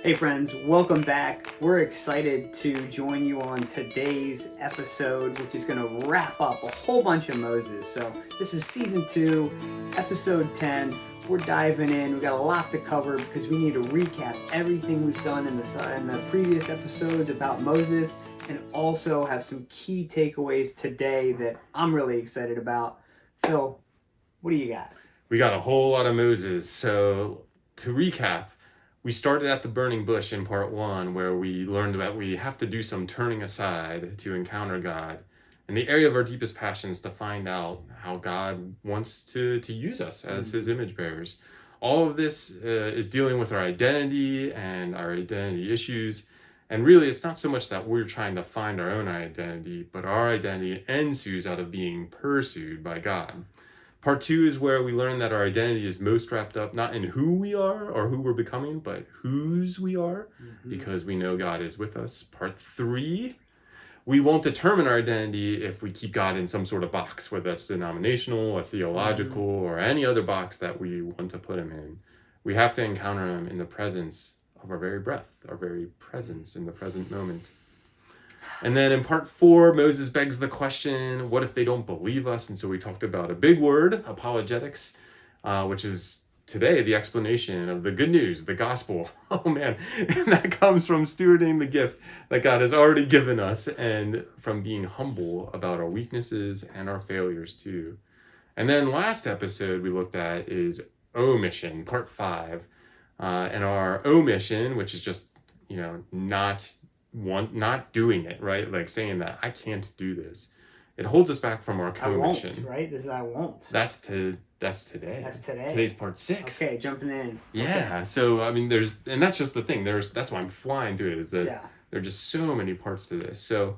Hey friends, welcome back. We're excited to join you on today's episode, which is going to wrap up a whole bunch of Moses. So this is season 2, episode 10. We're diving in. We've got a lot to cover because we need to recap everything we've done in the previous episodes about Moses, and also have some key takeaways today that I'm really excited about. Phil, what do you got? We got a whole lot of Moses. So to recap, we started at the burning bush in part 1, where we learned that we have to do some turning aside to encounter God in the area of our deepest passions to find out how God wants to use us as his image bearers. All of this is dealing with our identity and our identity issues. And really, it's not so much that we're trying to find our own identity, but our identity ensues out of being pursued by God. Part 2 is where we learn that our identity is most wrapped up not in who we are or who we're becoming, but whose we are, because we know God is with us. Part 3, we won't determine our identity if we keep God in some sort of box, whether that's denominational or theological or any other box that we want to put him in. We have to encounter him in the presence of our very breath, our very presence in the present moment. And then in part 4, Moses begs the question, what if they don't believe us? And so we talked about a big word, apologetics, which is today the explanation of the good news, the gospel. Oh man, and that comes from stewarding the gift that God has already given us and from being humble about our weaknesses and our failures too. And then last episode we looked at is omission, part 5. And our omission, which is just, not doing it, right? Like saying that I can't do this. It holds us back from our commission. I won't, right? This is I won't. That's today. That's today. Today's part 6. Okay, jumping in. Yeah. Okay. So I mean, and that's just the thing. That's why I'm flying through it. Is that there are just so many parts to this. So,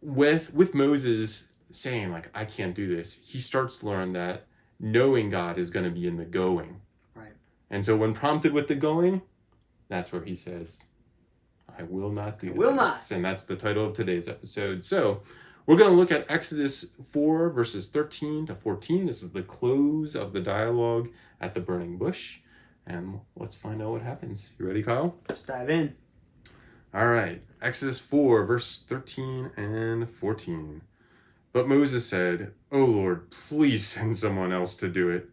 with Moses saying like I can't do this, he starts to learn that knowing God is going to be in the going. Right. And so when prompted with the going, that's where he says, I will not do this. And that's the title of today's episode. So we're going to look at Exodus 4, verses 13 to 14. This is the close of the dialogue at the burning bush. And let's find out what happens. You ready, Kyle? Let's dive in. All right. Exodus 4, verse 13 and 14. But Moses said, O Lord, please send someone else to do it.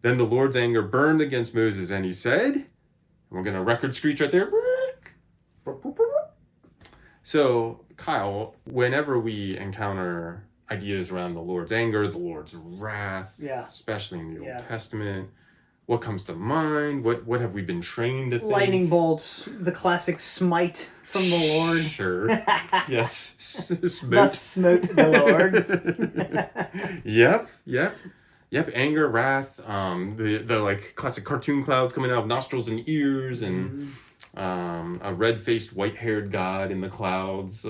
Then the Lord's anger burned against Moses, and he said, we're going to record screech right there. So, Kyle, whenever we encounter ideas around the Lord's anger, the Lord's wrath, especially in the Old Testament, what comes to mind? What have we been trained to think? Lightning bolts, the classic smite from the Lord. Sure. Yes. Thus smote the Lord. Yep, anger, wrath, the like classic cartoon clouds coming out of nostrils and ears, and a red-faced, white-haired God in the clouds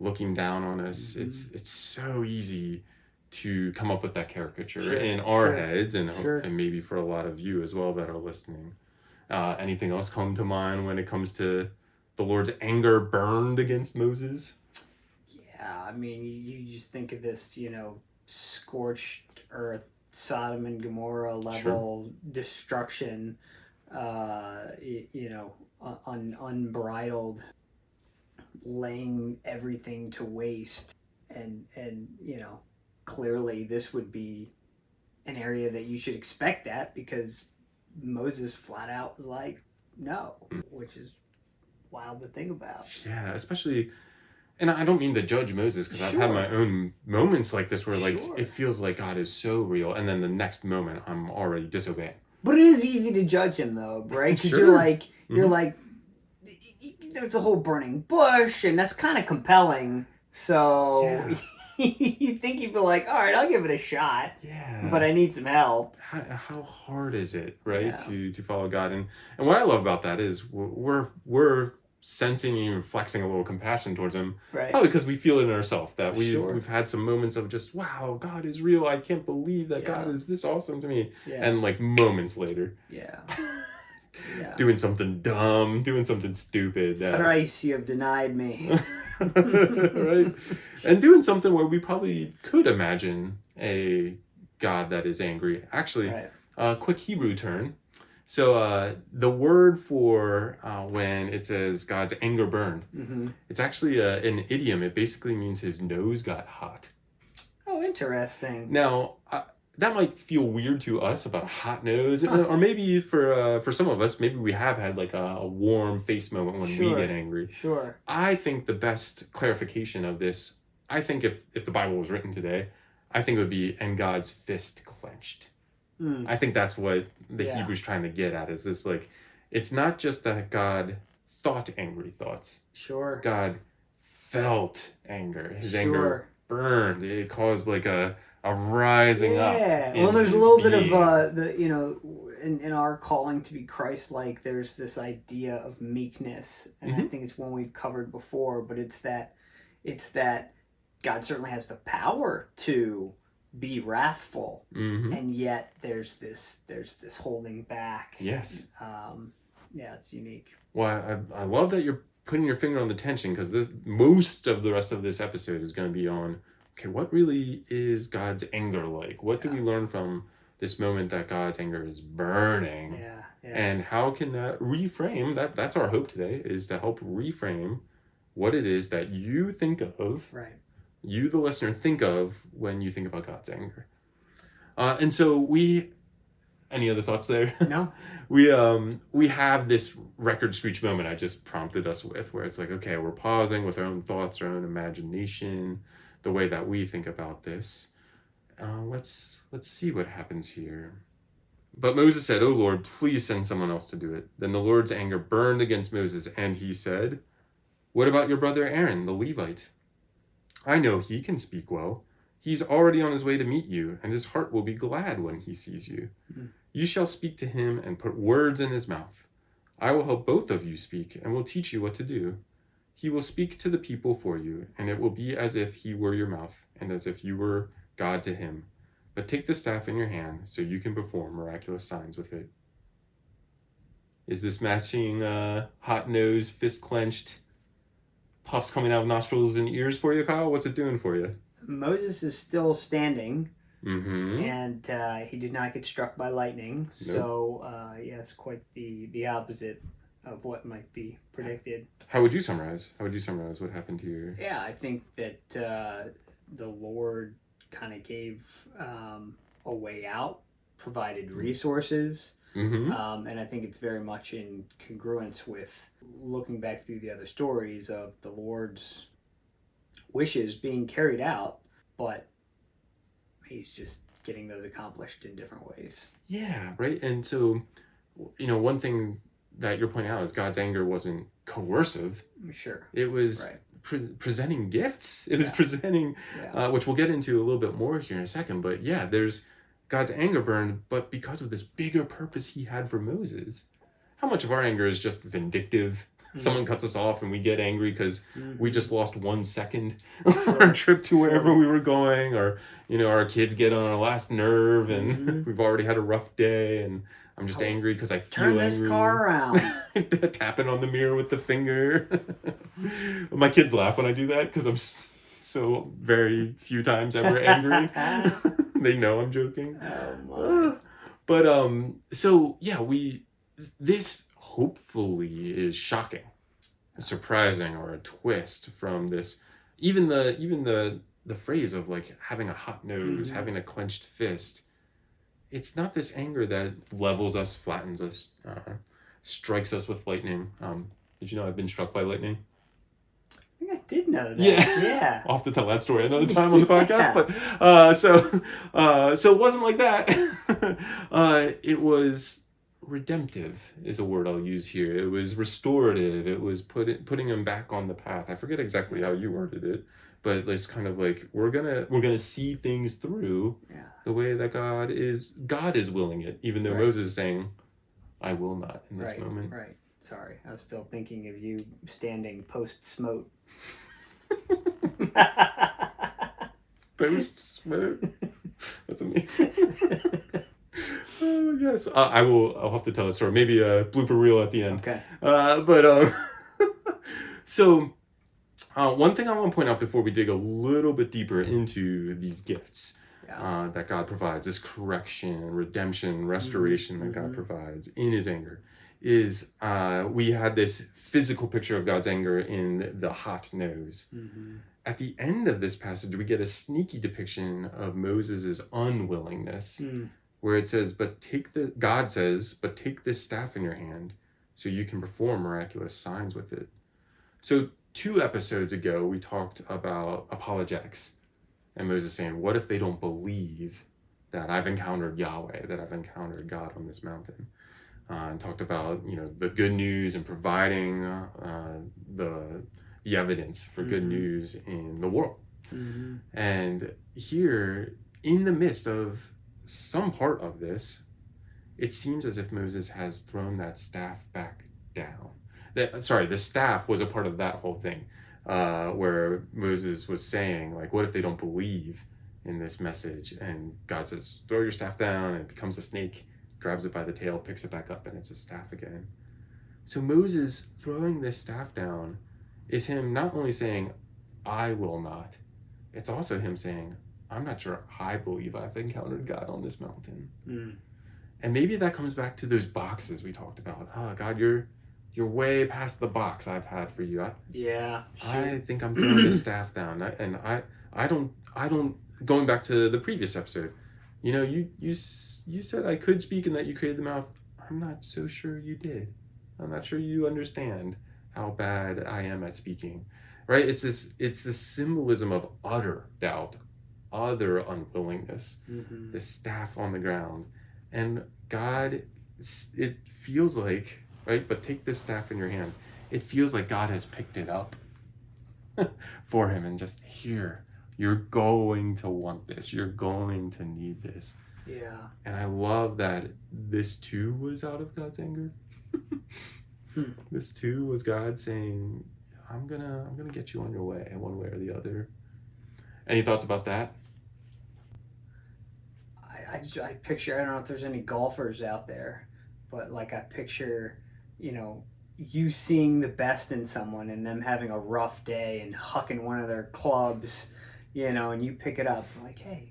looking down on us. It's so easy to come up with that caricature in our heads, and maybe for a lot of you as well that are listening. Anything else come to mind when it comes to the Lord's anger burned against Moses? Yeah, I mean, you just think of this, scorched earth, Sodom and Gomorrah level destruction, unbridled, laying everything to waste, and clearly this would be an area that you should expect that, because Moses flat out was like, no, which is wild to think about. Yeah, especially. And I don't mean to judge Moses, because I've had my own moments like this where it feels like God is so real, and then the next moment I'm already disobeying. But it is easy to judge him though, right? Because you're like, there's a whole burning bush, and that's kind of compelling. So you think you'd be like, all right, I'll give it a shot. Yeah. But I need some help. How hard is it, right, to follow God? And what I love about that is we're sensing and flexing a little compassion towards him, probably because we feel it in ourselves that we've had some moments of just, wow, God is real, I can't believe that God is this awesome to me, and like moments later doing something dumb, doing something stupid, thrice you have denied me. Right, and doing something where we probably could imagine a God that is angry. Actually, a quick Hebrew turn. So the word for when it says God's anger burned, it's actually an idiom. It basically means his nose got hot. Oh, interesting. Now, that might feel weird to us about a hot nose, or maybe for some of us, maybe we have had like a warm face moment when we get angry. Sure. I think the best clarification of this, I think if the Bible was written today, I think it would be, and God's fist clenched. I think that's what the Hebrew's trying to get at, is this, like, it's not just that God thought angry thoughts. Sure. God felt anger. His anger burned. It caused like a rising up. Yeah. Well, there's a little bit of in our calling to be Christ-like, there's this idea of meekness, and I think it's one we've covered before. But it's that God certainly has the power to be wrathful, and yet there's this holding back. Yes. It's unique. Well, I love that you're putting your finger on the tension, because most of the rest of this episode is going to be on, okay, what really is God's anger like? What do we learn from this moment that God's anger is burning? And how can that reframe, that's our hope today, is to help reframe what it is that you think of, you, the listener, think of when you think about God's anger. And so any other thoughts there? No. We have this record screech moment I just prompted us with, where it's like, okay, we're pausing with our own thoughts, our own imagination, the way that we think about this. Let's see what happens here. But Moses said, "O Lord, please send someone else to do it." Then the Lord's anger burned against Moses, and he said, "What about your brother Aaron, the Levite? I know he can speak well. He's already on his way to meet you, and his heart will be glad when he sees you. You shall speak to him and put words in his mouth. I will help both of you speak, and will teach you what to do. He will speak to the people for you, and it will be as if he were your mouth, and as if you were God to him. But take the staff in your hand, so you can perform miraculous signs with it." Is this matching hot nose, fist clenched, puffs coming out of nostrils and ears for you, Kyle? What's it doing for you? Moses is still standing, and he did not get struck by lightning. Nope. So, yes, quite the opposite of what might be predicted. How would you summarize what happened here? Yeah, I think that the Lord kind of gave a way out, provided resources. And I think it's very much in congruence with looking back through the other stories of the Lord's wishes being carried out, but he's just getting those accomplished in different ways. Yeah, right. And so, one thing that you're pointing out is God's anger wasn't coercive. Sure. It was presenting gifts. It was presenting, which we'll get into a little bit more here in a second. But there's God's anger burned, but because of this bigger purpose he had for Moses. How much of our anger is just vindictive? Someone cuts us off and we get angry because we just lost 1 second on our trip to wherever we were going, or our kids get on our last nerve and we've already had a rough day and I'm just angry because I feel angry. Turn this car around. Tapping on the mirror with the finger. My kids laugh when I do that because I'm so very few times ever angry. They know I'm joking. Oh my. But this hopefully is shocking, surprising, or a twist from this. Even the phrase of like having a hot nose, having a clenched fist. It's not this anger that levels us, flattens us, strikes us with lightning. Did you know I've been struck by lightning? I think I did know that. Yeah. I'll have to tell that story another time on the podcast. But so it wasn't like that. It was redemptive is a word I'll use here. It was restorative. It was putting him back on the path. I forget exactly how you worded it, but it's kind of like we're gonna see things through the way that God is willing it, even though Moses is saying, "I will not" in this moment. Right. Sorry, I was still thinking of you standing post-smote. Post-smote. That's amazing. Oh yes, I'll have to tell that story. Maybe a blooper reel at the end. Okay. So one thing I want to point out before we dig a little bit deeper into these gifts that God provides, this correction, redemption, restoration that God provides in his anger, is we had this physical picture of God's anger in the hot nose. At the end of this passage, we get a sneaky depiction of Moses' unwillingness, where it says, God says, but take this staff in your hand so you can perform miraculous signs with it. So 2 episodes ago, we talked about apologetics and Moses saying, what if they don't believe that I've encountered Yahweh, that I've encountered God on this mountain? And talked about, the good news and providing the evidence for good news in the world. And here, in the midst of some part of this, it seems as if Moses has thrown that staff back down. The staff was a part of that whole thing, where Moses was saying, what if they don't believe in this message? And God says, throw your staff down, and it becomes a snake, grabs it by the tail, picks it back up, and it's a staff again. So Moses throwing this staff down is him not only saying, I will not, it's also him saying, I'm not sure I believe I've encountered God on this mountain. And maybe that comes back to those boxes we talked about. Oh, God, you're way past the box I've had for you. I think I'm throwing the staff down. I don't, going back to the previous episode, you said I could speak and that you created the mouth. I'm not so sure you did. I'm not sure you understand how bad I am at speaking, right? It's this symbolism of utter doubt, utter unwillingness, the staff on the ground. And God, it feels like, right? But take this staff in your hand. It feels like God has picked it up for him and just, here, you're going to want this. You're going to need this. Yeah. And I love that this too was out of God's anger. This too was God saying, I'm gonna get you on your way, one way or the other. Any thoughts about that? I picture, I don't know if there's any golfers out there, but I picture, you seeing the best in someone and them having a rough day and hucking one of their clubs, and you pick it up hey,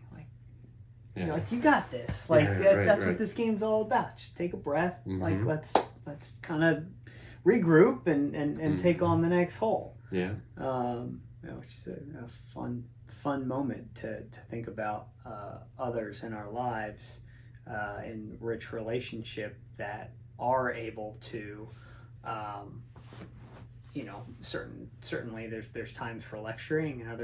you got this. That's what this game's all about. Just take a breath. Let's kind of regroup and take on the next hole. Yeah. Which is a fun moment to think about others in our lives in rich relationship that are able to certainly there's times for lecturing, and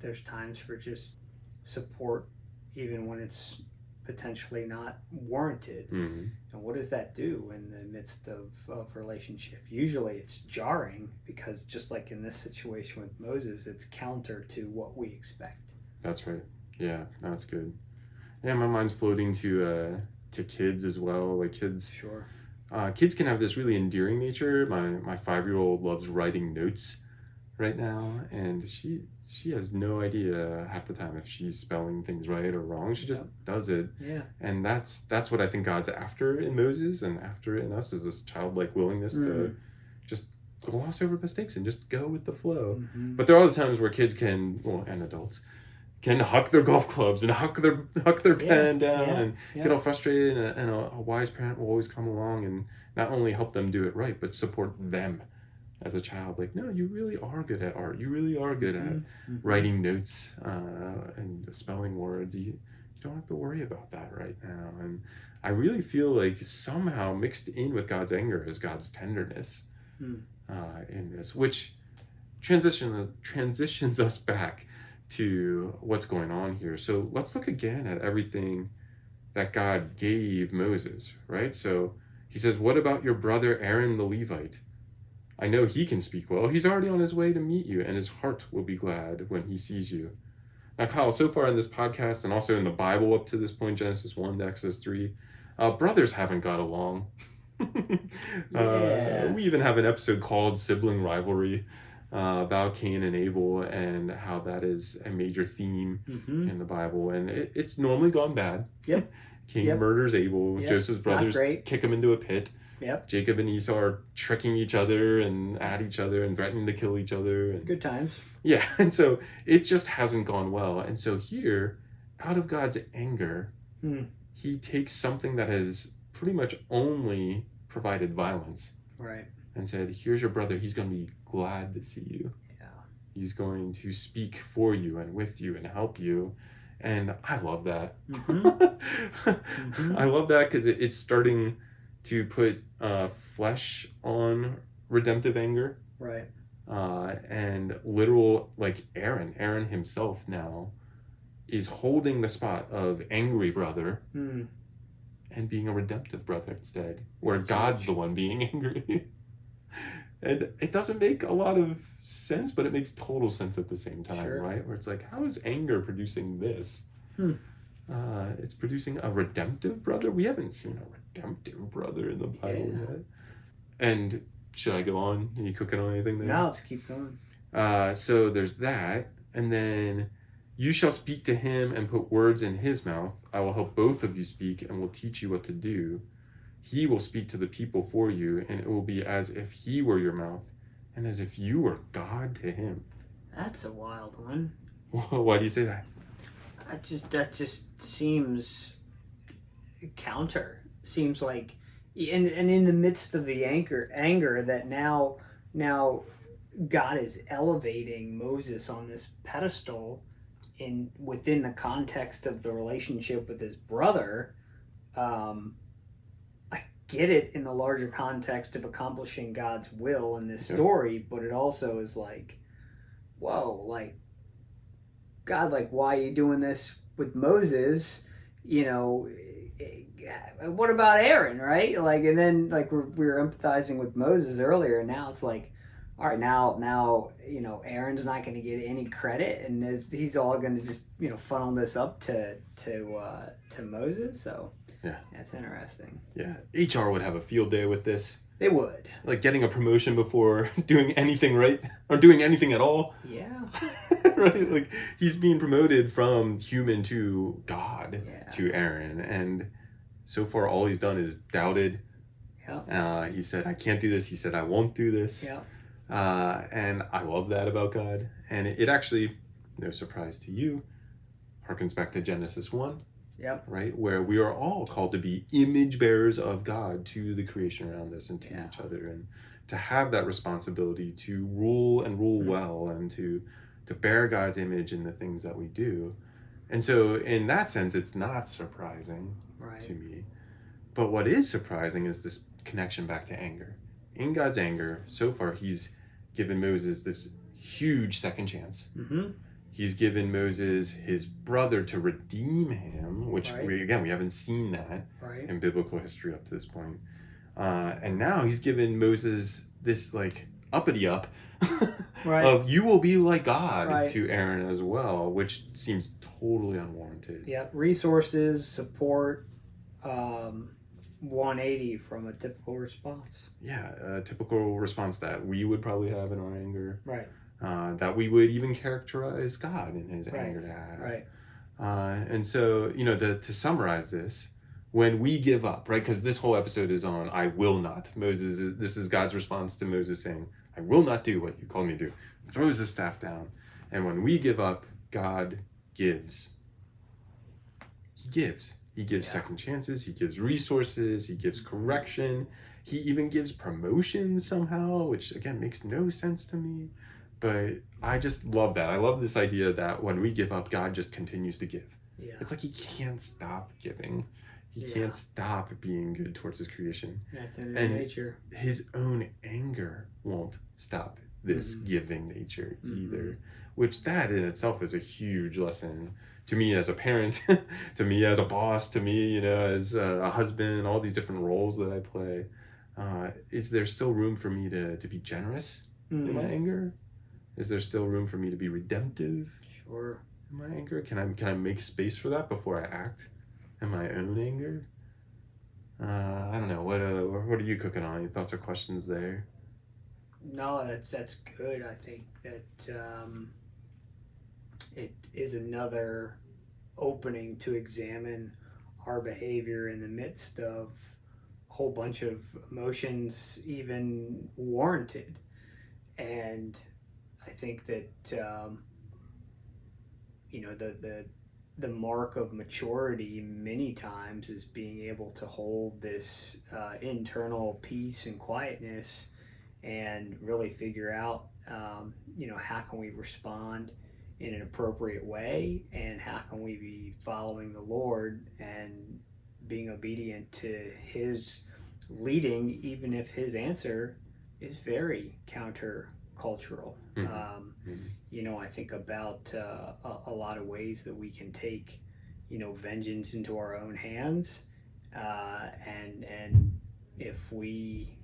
there's times for just support even when it's potentially not warranted. And what does that do in the midst of relationship? Usually it's jarring, because just like in this situation with Moses, it's counter to what we expect. That's right. Yeah, that's good. Yeah, my mind's floating to kids as well. Kids. Sure. Kids can have this really endearing nature. My 5-year-old loves writing notes right now, and she has no idea half the time if she's spelling things right or wrong. She just does it. Yeah. And that's what I think God's after in Moses and after in us, is this childlike willingness to just gloss over mistakes and just go with the flow. But there are other times where kids can, and adults, can huck their golf clubs and huck their pen down and get all frustrated, and a wise parent will always come along and not only help them do it right, but support them as a child. No, you really are good at art. You really are good at writing notes and spelling words. You don't have to worry about that right now. And I really feel like somehow mixed in with God's anger is God's tenderness in this, which transitions us back to what's going on here. So let's look again at everything that God gave Moses, right? So he says, what about your brother Aaron the Levite? I know he can speak well. He's already on his way to meet you, and his heart will be glad when he sees you. Now, Kyle, so far in this podcast and also in the Bible up to this point, Genesis 1 to Exodus 3, brothers haven't got along. We even have an episode called Sibling Rivalry, about Cain and Abel, and how that is a major theme in the Bible. And it's normally gone bad. Cain murders Abel. Joseph's brothers kick him into a pit. Jacob and Esau are tricking each other and at each other and threatening to kill each other. And, good times. Yeah, and so it just hasn't gone well. And so here, out of God's anger, he takes something that has pretty much only provided violence, right, and said, here's your brother. He's going to be glad to see you. yeah, He's going to speak for you and with you and help you. And I love that. I love that because it's starting to put flesh on redemptive anger. right. And literal, like Aaron himself now is holding the spot of angry brother and being a redemptive brother instead, where That's God's huge. the one being angry. And it doesn't make a lot of sense, but it makes total sense at the same time, Sure. right? Where it's like, how is anger producing this? It's producing a redemptive brother. We haven't seen a redemptive brother in the Bible yet. And should I go on? Are you cooking on anything there? No, let's keep going. So there's that. And then, you shall speak to him and put words in his mouth. I will help both of you speak and will teach you what to do. He will speak to the people for you, and it will be as if he were your mouth and as if you were God to him. That's a wild one. Why do you say that? That just seems counter. Seems like, and in the midst of the anger that now God is elevating Moses on this pedestal within the context of the relationship with his brother. I get it in the larger context of accomplishing God's will in this story, but it also is like, whoa, like, God, like, why are you doing this with Moses? You know, what about Aaron, right? Like, and then like we were empathizing with Moses earlier, and now it's like, all right, now you know, Aaron's not going to get any credit, and he's all going to just, you know, funnel this up to Moses. So yeah, that's interesting. Yeah, HR would have a field day with this. They would. Like getting a promotion before doing anything right or doing anything at all. Yeah. Right? Like he's being promoted from human to God to Aaron. And so far all he's done is doubted. Yeah. He said, I can't do this. He said, I won't do this. Yeah. And I love that about God. And it actually, no surprise to you, harkens back to Genesis 1. Yep. Right? Where we are all called to be image bearers of God to the creation around us and to each other, and to have that responsibility to rule and rule well, and to bear God's image in the things that we do. And so in that sense, it's not surprising to me. But what is surprising is this connection back to anger. In God's anger, so far, he's given Moses this huge second chance. He's given Moses his brother to redeem him, which we haven't seen that in biblical history up to this point. And now he's given Moses this like uppity up of you will be like God to Aaron as well, which seems totally unwarranted. Yep. Resources, support, 180 from a typical response. Yeah, a typical response that we would probably have in our anger. Right. That we would even characterize God in his anger to have. Right. And so, you know, to summarize this, when we give up, right? Because this whole episode is on I will not. This is God's response to Moses saying, I will not do what you called me to do. Throws the staff down. And when we give up, God gives. He gives. He gives second chances. He gives resources. He gives correction. He even gives promotion somehow, which again makes no sense to me. But I just love that. I love this idea that when we give up, God just continues to give. Yeah. It's like he can't stop giving. He can't stop being good towards his creation. That's in his nature. His own anger won't stop this giving nature either. Which that in itself is a huge lesson to me as a parent, to me as a boss, to me, you know, as a husband, all these different roles that I play. Is there still room for me to be generous in my anger? Is there still room for me to be redemptive? Sure. In my anger? Can I make space for that before I act in my own anger? I don't know. What are you cooking on? Any thoughts or questions there? No, that's good. I think that it is another opening to examine our behavior in the midst of a whole bunch of emotions, even warranted. And I think that you know, the the mark of maturity many times is being able to hold this internal peace and quietness and really figure out, how can we respond in an appropriate way, and how can we be following the Lord and being obedient to His leading, even if His answer is very countercultural. I think about a lot of ways that we can take, vengeance into our own hands, and if we,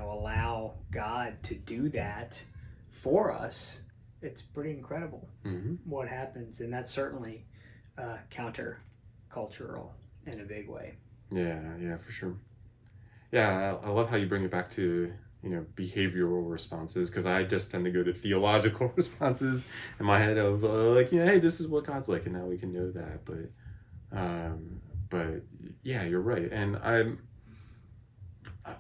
allow God to do that for us, it's pretty incredible what happens, and that's certainly counter-cultural in a big way. Yeah, for sure. Yeah, I love how you bring it back to, behavioral responses, because I just tend to go to theological responses in my head of hey, this is what God's like, and now we can know that. But yeah, you're right, and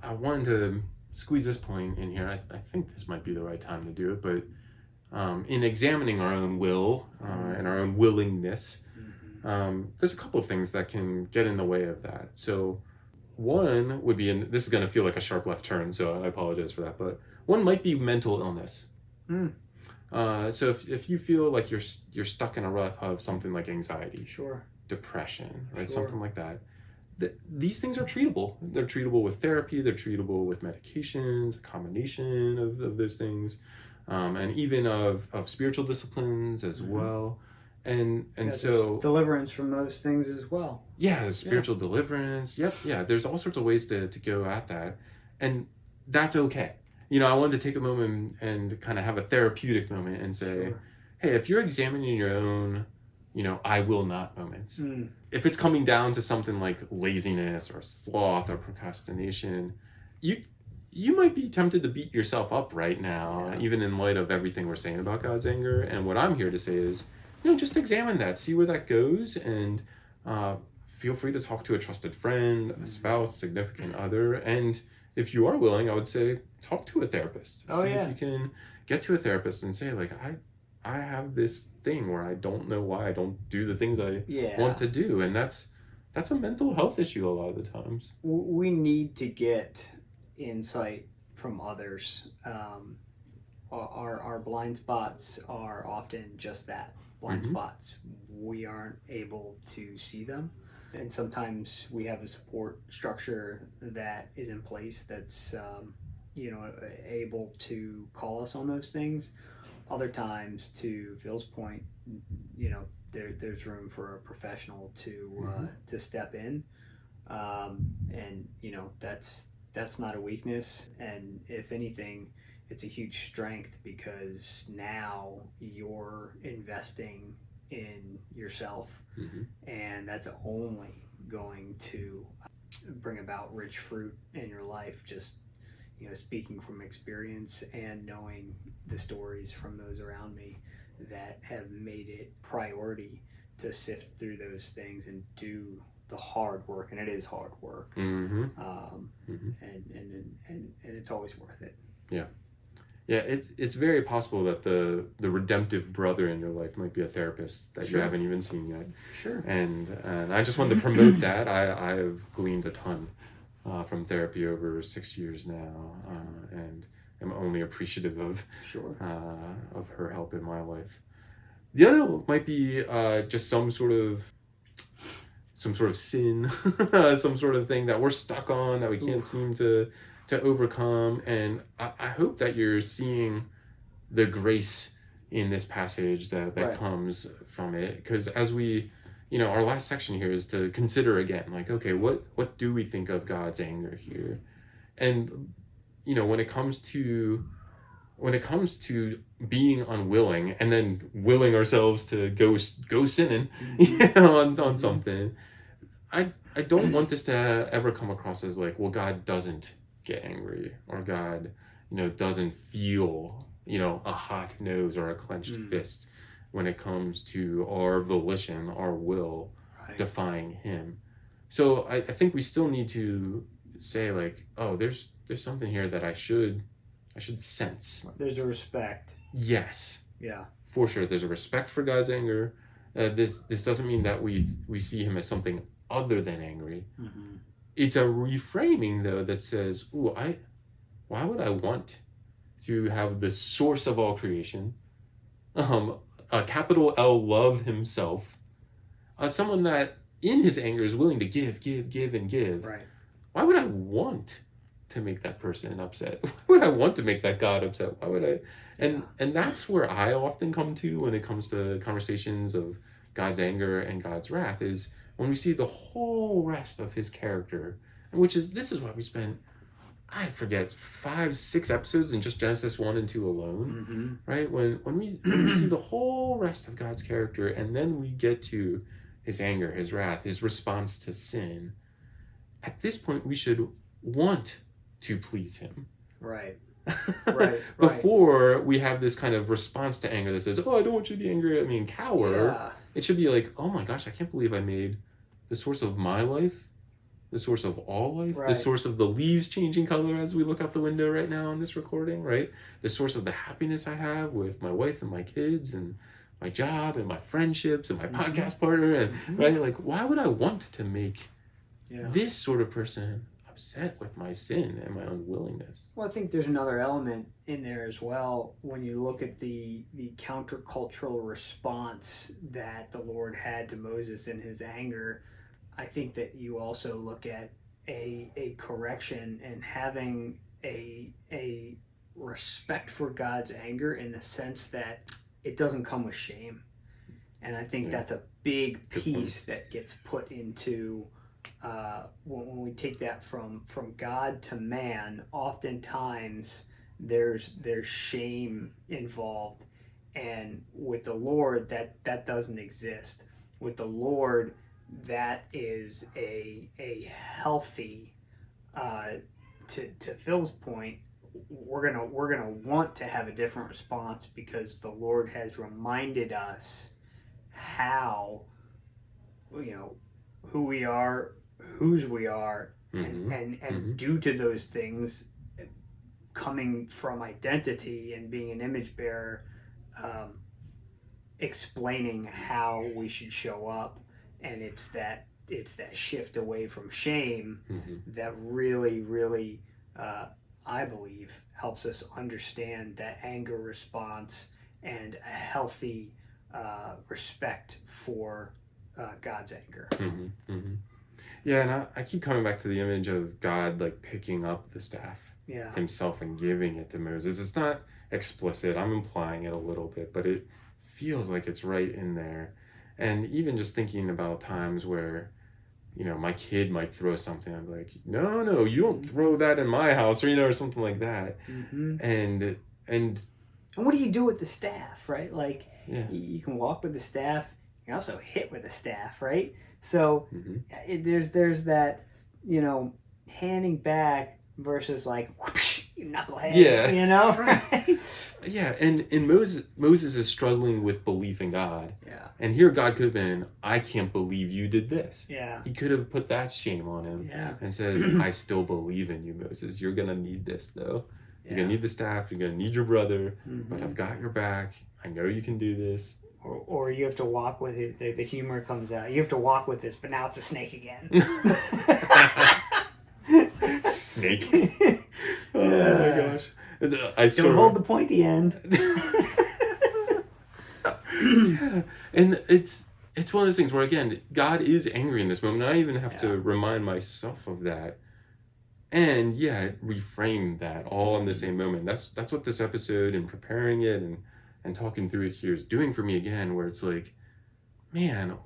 I wanted to squeeze this point in here. I think this might be the right time to do it, but in examining our own will and our own willingness, there's a couple of things that can get in the way of that. So one would be, and this is going to feel like a sharp left turn, so I apologize for that, but one might be mental illness. So if you feel like you're stuck in a rut of something like anxiety, Sure. depression, right, Sure. something like that, these things are treatable. They're treatable with therapy. They're treatable with medications, a combination of those things, and even of spiritual disciplines as well. And so deliverance from those things as well. Yeah, spiritual deliverance. Yep, yeah. There's all sorts of ways to go at that, and that's okay. I wanted to take a moment and kind of have a therapeutic moment and say, Sure. hey, if you're examining your own, I will not moments, if it's coming down to something like laziness or sloth or procrastination, you might be tempted to beat yourself up right now, even in light of everything we're saying about God's anger. And what I'm here to say is, just examine that, see where that goes, and feel free to talk to a trusted friend, a spouse, significant other, and if you are willing, I would say talk to a therapist. If you can get to a therapist and say, like, I have this thing where I don't know why I don't do the things I want to do, and that's a mental health issue a lot of the times. We need to get insight from others. Our blind spots are often just that, blind spots. We aren't able to see them, and sometimes we have a support structure that is in place that's able to call us on those things. Other times, to Phil's point, there's room for a professional to step in, and that's not a weakness, and if anything, it's a huge strength, because now you're investing in yourself, and that's only going to bring about rich fruit in your life. Just speaking from experience and knowing the stories from those around me that have made it priority to sift through those things and do the hard work, and it is hard work, and it's always worth it. Yeah, it's very possible that the redemptive brother in your life might be a therapist that you haven't even seen yet. Sure. And I just wanted to promote that. I have gleaned a ton from therapy over 6 years now, and am only appreciative of her help in my life. The other might be just some sort of sin, some sort of thing that we're stuck on that we can't seem to overcome. And I hope that you're seeing the grace in this passage that comes from it, because as we, our last section here is to consider again, like, okay, what do we think of God's anger here? And when it comes to being unwilling and then willing ourselves to go sinning on something, I don't want this to ever come across as like, well, God doesn't get angry, or God doesn't feel a hot nose or a clenched fist when it comes to our volition, our will, defying him. So I think we still need to say, like, oh, there's something here that I should sense. There's a respect. Yes. Yeah. For sure. There's a respect for God's anger, This doesn't mean that we see him as something other than angry. Mm-hmm. It's a reframing though that says, "Ooh, why would I want to have the source of all creation, a capital L love himself, someone that in his anger is willing to give, and give. Right. Why would I want to make that person upset? Why would I want to make that God upset? Why would I?" And that's where I often come to when it comes to conversations of God's anger and God's wrath, is when we see the whole rest of his character, this is why we spent, I forget, 5-6 episodes in just Genesis 1 and 2 alone, Mm-hmm. right? When we see the whole rest of God's character, and then we get to his anger, his wrath, his response to sin, at this point we should want to please him. Right. Right. Before we have this kind of response to anger that says, "Oh, I don't want you to be angry at me and cower." Yeah. It should be like, "Oh my gosh, I can't believe I made the source of my life, the source of all life, Right. the source of the leaves changing color as we look out the window right now in this recording, right? The source of the happiness I have with my wife and my kids and my job and my friendships and my podcast partner." And right, like, why would I want to make this sort of person upset with my sin and my unwillingness? Well, I think there's another element in there as well when you look at the countercultural response that the Lord had to Moses in his anger. I think that you also look at a correction and having a respect for God's anger in the sense that it doesn't come with shame. And I think that's a big piece that gets put into when we take that from God to man. Oftentimes there's shame involved, and with the Lord that doesn't exist. With the Lord, that is a healthy, to Phil's point, we're gonna want to have a different response because the Lord has reminded us how, who we are, whose we are, and due to those things coming from identity and being an image bearer, explaining how we should show up. And it's that shift away from shame that really I believe helps us understand that anger response and a healthy respect for God's anger. Yeah, and I keep coming back to the image of God like picking up the staff himself and giving it to Moses. It's not explicit, I'm implying it a little bit, but it feels like it's right in there. And even just thinking about times where, my kid might throw something, I'm like, no, you don't throw that in my house, or or something like that. And what do you do with the staff, right? Like, you can walk with the staff, you can also hit with the staff, right? So there's that, handing back versus like, whoosh, you knucklehead, right? Yeah, and Moses is struggling with belief in God. Yeah. And here God could have been, "I can't believe you did this." Yeah. He could have put that shame on him and says, "I still believe in you, Moses. You're going to need this, though. You're going to need the staff. You're going to need your brother. But I've got your back. I know you can do this." Or you have to walk with it. The humor comes out. You have to walk with this, but now it's a snake again. Snake. Oh my gosh. Don't hold the pointy end. And it's one of those things where, again, God is angry in this moment. I even have to remind myself of that. And reframe that all in the same moment. That's what this episode and preparing it and talking through it here is doing for me again, where it's like, man,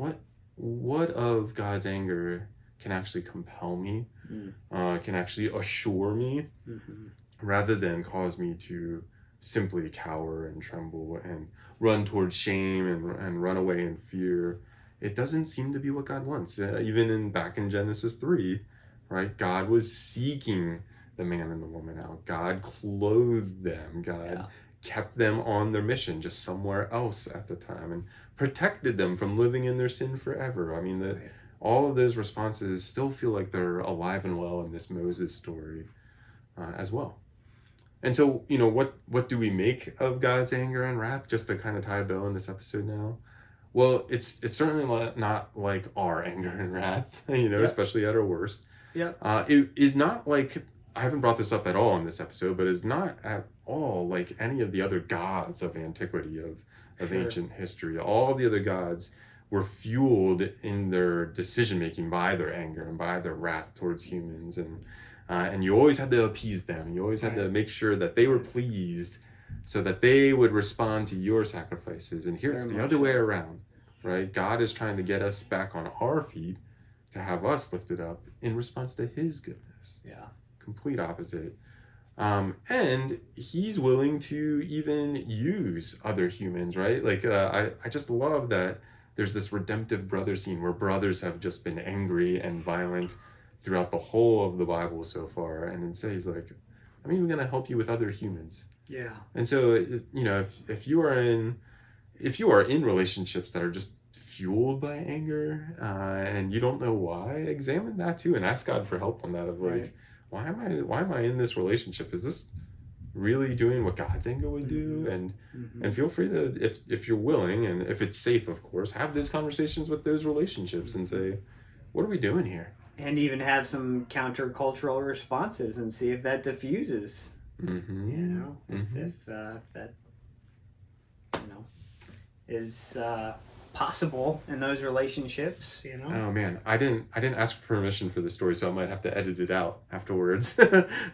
what of God's anger can actually compel me, can actually assure me, rather than cause me to simply cower and tremble and run towards shame and run away in fear. It doesn't seem to be what God wants. Even back in Genesis 3, right? God was seeking the man and the woman out. God clothed them. God kept them on their mission just somewhere else at the time and protected them from living in their sin forever. I mean, all of those responses still feel like they're alive and well in this Moses story as well. And so, what do we make of God's anger and wrath? Just to kind of tie a bow in this episode now. Well, it's certainly not like our anger and wrath, Yep. especially at our worst. Yep. It is not like, I haven't brought this up at all in this episode, but it's not at all like any of the other gods of antiquity, of Sure. ancient history. All the other gods were fueled in their decision making by their anger and by their wrath towards humans, and you always had to appease them. You always had to Right. make sure that they were pleased, so that they would respond to your sacrifices. And here it's Very the much other way so. around, right? God is trying to get us back on our feet, to have us lifted up in response to His goodness. Yeah. Complete opposite. And He's willing to even use other humans, right? Like, I just love that there's this redemptive brother scene where brothers have just been angry and violent throughout the whole of the Bible so far. And then He's like, I'm even going to help you with other humans. Yeah. And so, if you are in relationships that are just fueled by anger, and you don't know why, examine that too and ask God for help on that, of like, Right. why am I in this relationship? Is this really doing what God's anger would do? And feel free to, if you're willing and if it's safe, of course, have those conversations with those relationships and say, what are we doing here? And even have some countercultural responses and see if that diffuses. Mm-hmm. If that is possible in those relationships. Oh man, I didn't ask for permission for this story, so I might have to edit it out afterwards.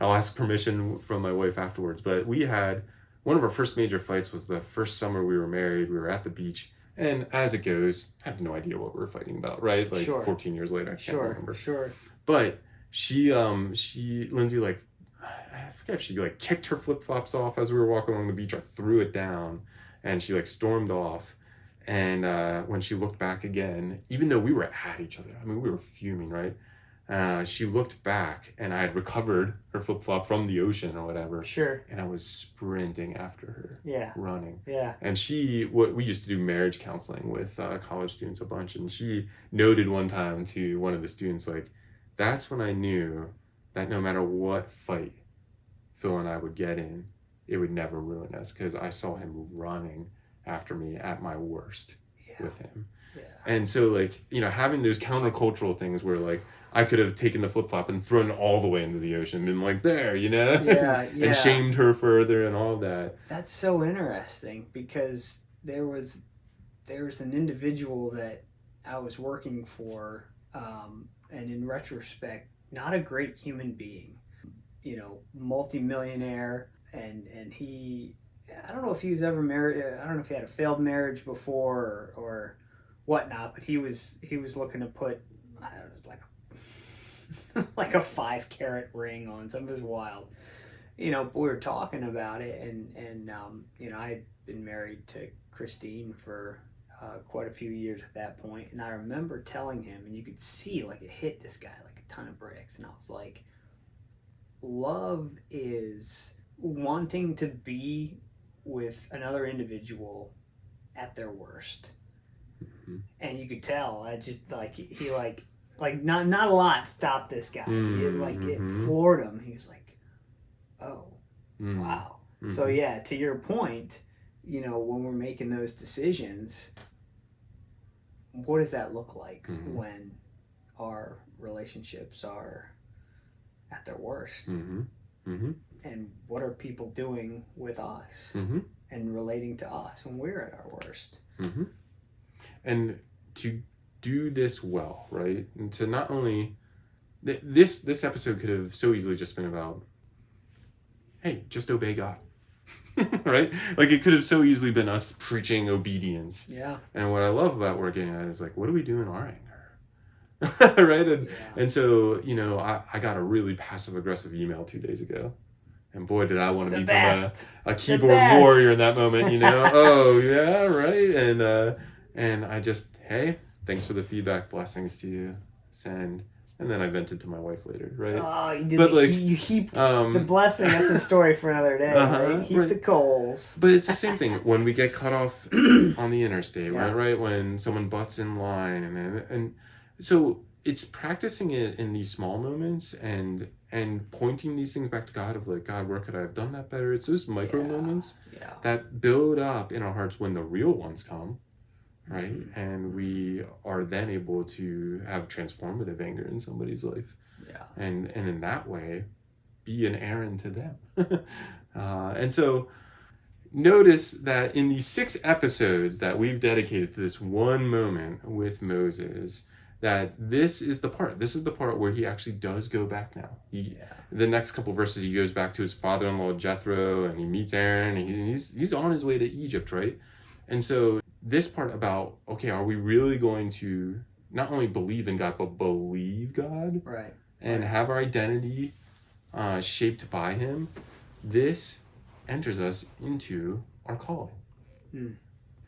I'll ask permission from my wife afterwards. But we had one of our first major fights was the first summer we were married. We were at the beach, and as it goes, I have no idea what we were fighting about, right? Like Sure. 14 years later, I can't remember. Sure. But Lindsay, like, I forget if she like kicked her flip-flops off as we were walking along the beach or threw it down, and she like stormed off. And when she looked back again, even though we were at each other, I mean, we were fuming, right? She looked back, and I had recovered her flip-flop from the ocean or whatever. Sure. And I was sprinting after her. Yeah. Running. Yeah. And we used to do marriage counseling with college students a bunch, and she noted one time to one of the students, like, that's when I knew that no matter what fight Phil and I would get in, it would never ruin us, because I saw him running after me at my worst with him. Yeah. And so, like, having those countercultural things where, like, I could have taken the flip-flop and thrown it all the way into the ocean and been like, there, Yeah. and shamed her further and all of that. That's so interesting, because there was an individual that I was working for, and in retrospect, not a great human being, multimillionaire, and he, I don't know if he was ever married. I don't know if he had a failed marriage before or whatnot, but he was looking to put, I don't know, like a 5-carat ring on. Something was wild. We were talking about it, and I had been married to Christine for quite a few years at that point, and I remember telling him, and you could see like it hit this guy like a ton of bricks, and I was like, love is wanting to be with another individual at their worst. Mm-hmm. And you could tell, I just like he like not a lot stopped this guy. It floored him. He was like, oh, wow. Mm-hmm. So yeah, to your point, when we're making those decisions, what does that look like when our relationships are at their worst? And what are people doing with us and relating to us when we're at our worst? And to do this well, right? And to not only this episode could have so easily just been about, hey, just obey God. Right? Like, it could have so easily been us preaching obedience. Yeah. And what I love about working at is, like, what do we do in our anger? Right? And so, I got a really passive-aggressive email 2 days ago. And boy, did I want to become a keyboard warrior in that moment, Oh, yeah, right? And I just, hey, thanks for the feedback, blessings to you, send. And then I vented to my wife later, right? Oh, you did. You heaped the blessing. That's a story for another day. Right? Heap the coals. But it's the same thing when we get cut off on the interstate, right? When someone butts in line, and so it's practicing it in these small moments and pointing these things back to God, of like, God, where could I have done that better? It's those micro moments that build up in our hearts when the real ones come, right? And we are then able to have transformative anger in somebody's life. Yeah. And in that way, be an Aaron to them. And so notice that in these 6 episodes that we've dedicated to this one moment with Moses, that this is the part where he actually does go back now. The next couple verses, he goes back to his father-in-law Jethro, and he meets Aaron, and he's on his way to Egypt, right? And so this part about, okay, are we really going to not only believe in God, but believe God? Right. And have our identity shaped by him? This enters us into our calling.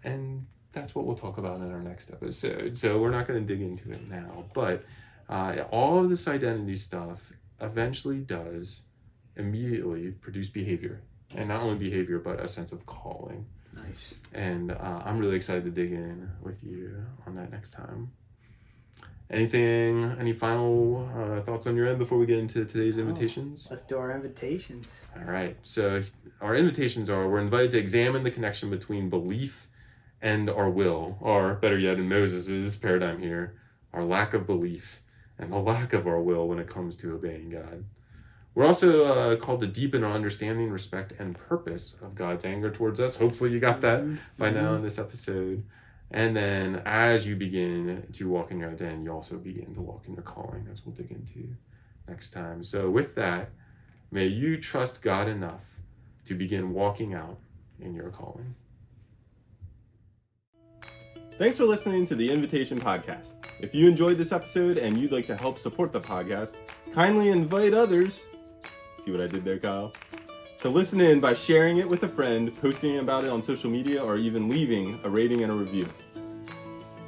And that's what we'll talk about in our next episode. So we're not going to dig into it now. But all of this identity stuff eventually does immediately produce behavior. And not only behavior, but a sense of calling. Nice. And I'm really excited to dig in with you on that next time. Any final thoughts on your end before we get into today's invitations? Let's do our invitations. All right. So our invitations are, we're invited to examine the connection between belief and our will, or better yet, in Moses's paradigm here, our lack of belief and the lack of our will when it comes to obeying God. We're also called to deepen our understanding, respect, and purpose of God's anger towards us. Hopefully you got that by now in this episode. And then as you begin to walk in your identity, you also begin to walk in your calling, as we'll dig into next time. So with that, may you trust God enough to begin walking out in your calling. Thanks for listening to the Invitation Podcast. If you enjoyed this episode and you'd like to help support the podcast, kindly invite others, see what I did there, Kyle, to listen in by sharing it with a friend, posting about it on social media, or even leaving a rating and a review.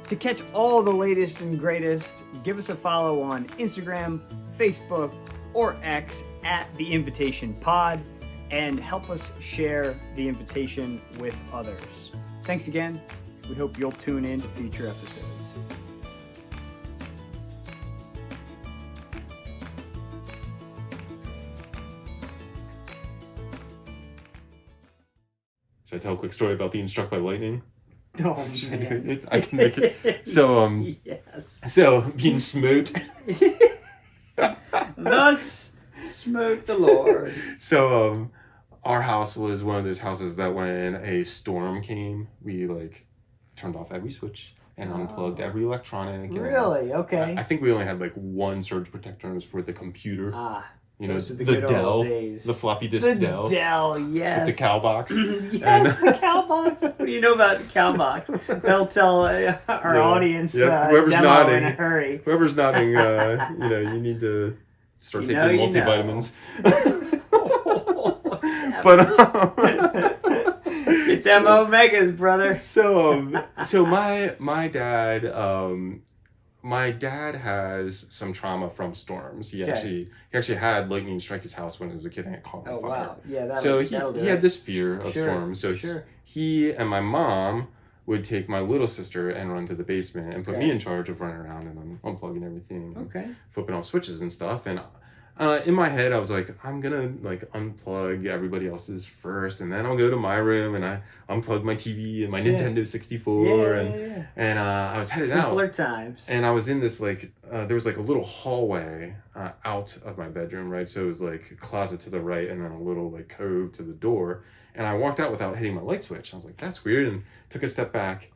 To catch all the latest and greatest, give us a follow on Instagram, Facebook, or X at The Invitation Pod, and help us share the invitation with others. Thanks again. We hope you'll tune in to future episodes. Should I tell a quick story about being struck by lightning? Oh, man. I can make it. So, yes. So being smote. Thus smote the Lord. So, our house was one of those houses that when a storm came, we turned off every switch and unplugged every electronic. Really? Okay. I think we only had one surge protector, and it was for the computer. You know, those are the good old Dell, days. the floppy disk The Dell. Dell, yes. With the cow box. Yes, the cow box. What do you know about the cow box? They'll tell our audience whoever's demo nodding, in a hurry. Whoever's nodding, you need to start taking multivitamins. But get them omegas, brother. So my dad has some trauma from storms. He actually had lightning strike his house when he was a kid and it caught on fire. Wow. Yeah, so he had this fear of storms. So he and my mom would take my little sister and run to the basement and put me in charge of running around and unplugging everything, and flipping off switches and stuff. And in my head, I was like, I'm gonna unplug everybody else's first, and then I'll go to my room and I unplug my TV and my Nintendo 64, and I was headed out. Simpler times. And I was in this there was a little hallway out of my bedroom, right? So it was a closet to the right and then a little cove to the door. And I walked out without hitting my light switch. I was like, that's weird, and took a step back.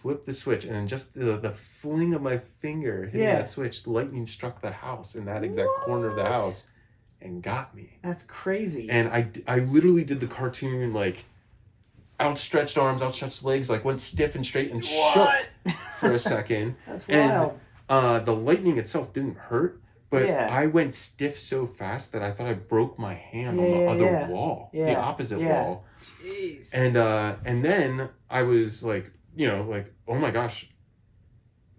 Flipped the switch, and just the fling of my finger hitting that switch, lightning struck the house in that exact corner of the house and got me. That's crazy. And I literally did the cartoon, outstretched arms, outstretched legs, went stiff and straight and shook for a second. That's wild. And the lightning itself didn't hurt, but I went stiff so fast that I thought I broke my hand on the other wall, the opposite wall. Jeez. And then I was oh my gosh,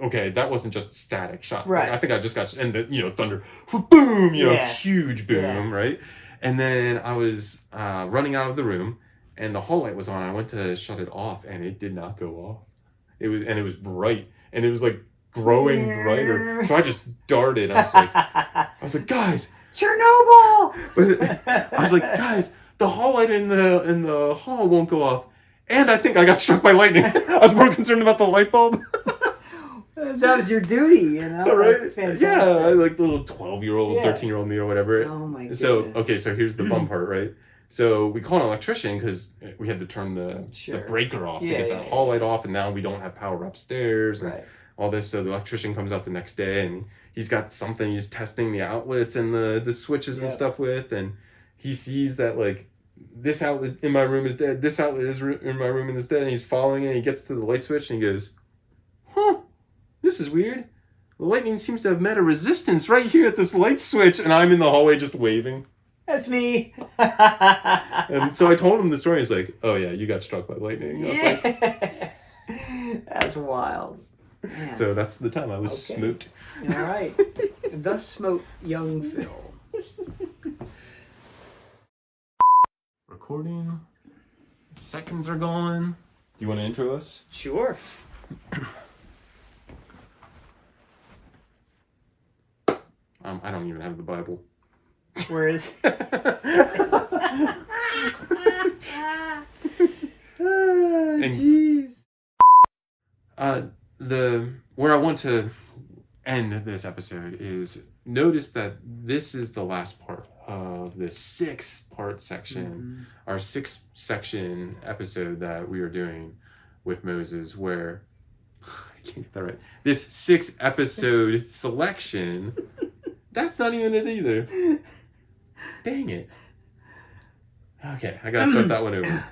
okay, that wasn't just static shot. Right. I think I just got, and the thunder, boom, huge boom, right? And then I was running out of the room, and the hall light was on. I went to shut it off, and it did not go off. It was bright, and it was growing brighter. So I just darted. I was like, guys, Chernobyl! I was like, guys, the hall light in the hall won't go off. And I think I got struck by lightning. I was more concerned about the light bulb. That was your duty, you know? Right? That's fantastic. Yeah, I like the little 12-year-old, Yeah. 13-year-old me or whatever. Oh my goodness. So, okay, so here's the fun part, right? So we call an electrician because we had to turn the breaker off to get the hall light off, and now we don't have power upstairs and all this. So the electrician comes out the next day, and he's got something he's testing the outlets and the switches and stuff with, and he sees that, like, this outlet in my room is dead, this outlet is in my room is dead, and he's following it, and he gets to the light switch, and he goes, huh, this is weird. The lightning seems to have met a resistance right here at this light switch, and I'm in the hallway just waving. That's me. And so I told him the story. He's like, oh yeah, you got struck by lightning. I was like, that's wild. Man. So that's the time I was smoot. All right. Thus smote young Phil. Recording. Seconds are going. Do you want to intro us? Sure. I don't even have the Bible. Where is? Jeez. Where I want to end this episode is notice that this is the last part of the 6-part section, our 6-section episode that we are doing with Moses, where I can't get that right. This 6-episode selection. That's not even it either. Dang it. Okay, I gotta start that one over.